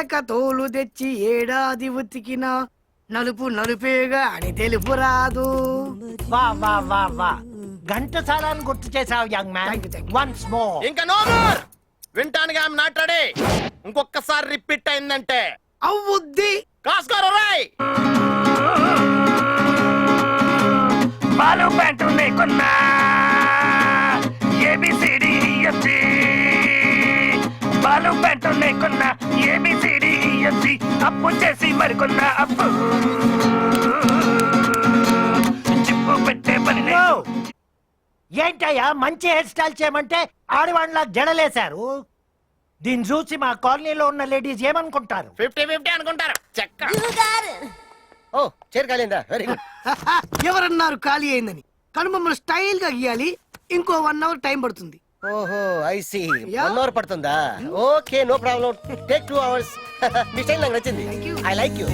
లేక తోలు తెచ్చి ఏడాది ఉతికిన నలుపు నలుపేగా అని తెలుపు రాదు. వా వా వా వా ఘంటసాలాన్ని గుర్తు చేసావు young man. Thank you, thank you. Once more. ఇంకా నో మోర్. వింటానికి ఐఎమ్ నాట్ రెడీ. ఇంకొకసారి రిపీట్ అయిందంటే అవుద్ది. కాస్కోరు రాయ్. బాలు ప్యాంటు లేకున్నా ఏబిసిడిఎఫ్జి, బాలు ప్యాంటు లేకున్నా ఏబిసిడిఎఫ్జి, అప్పు చేసి మరికొన్న అప్పు చిప్పు పెట్టే పని లేదు. ఏంటయ్యా మంచి హెయిర్ స్టైల్ చేయమంటే ఆడవాళ్ళ జడలేశారు. దీన్ని చూసి మా కాలనీలో ఉన్న లేడీస్ ఏమనుకుంటారు? 50-50 అనుకుంటారు. చెక్క. ఓ చైర్ కాలేదా? Very good. ఎవరన్నారు ఖాళీ అయిందని? కానీ మమ్మల్ని స్టైల్ గా గీయాలి. ఇంకో 1 hour టైం పడుతుంది. ఓహో ఐ సీ. Yeah. 1 hour పడుతుందా? Okay no problem. Take 2 hours. మీ స్టైల్ నాకు నచ్చింది. Thank you. I like you.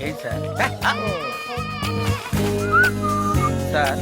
ఏంటి సార్? సార్